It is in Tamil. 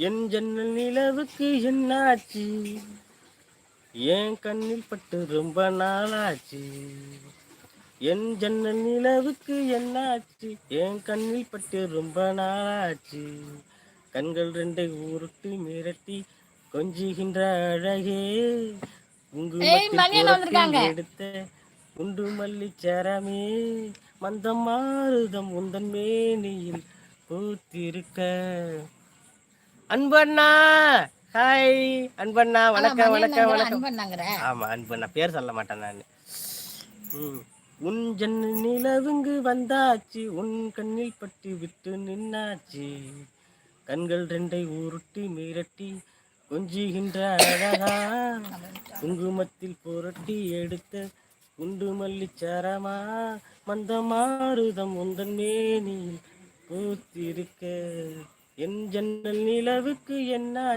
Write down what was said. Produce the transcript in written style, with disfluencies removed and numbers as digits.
என் ஜன்னல் நிலவுக்கு என்னாச்சு? என் கண்ணில் பட்டு ரொம்ப நாளாச்சு. என் ஜன்னல் நிலவுக்கு என்னாச்சு? என் கண்ணில் பட்டு ரொம்ப நாளாச்சு. கண்கள் ரெண்டை உருட்டி மிரட்டி கொஞ்சுகின்ற அழகே, குங்குமத்தில் எடுத்த குண்டு மல்லிச்சரமே, மந்தம் மாறுதம் உந்தன் மேனியில் பூத்திருக்க. அன்பண்ணா, ஹாய் அன்பண்ணா, வணக்கம் வணக்கம் வணக்கம். ஆமா அன்பண்ணா, பேர் சொல்ல மாட்டேன் நான். உன் ஜன்னல் நிலவுங்கு வந்தாச்சு, உன் கண்ணில் பட்டு விட்டு நின்னாச்சு. கண்கள் ரெண்டை உருட்டி மிரட்டி கொஞ்சுகின்ற அழகா, குங்குமத்தில் புரட்டி எடுத்த குண்டு மல்லிச்சரமா, மந்த மாறுதம் உந்தன் மேனியில் பூத்திருக்க. என் ஜன்னல் நிலவுக்கு என்ன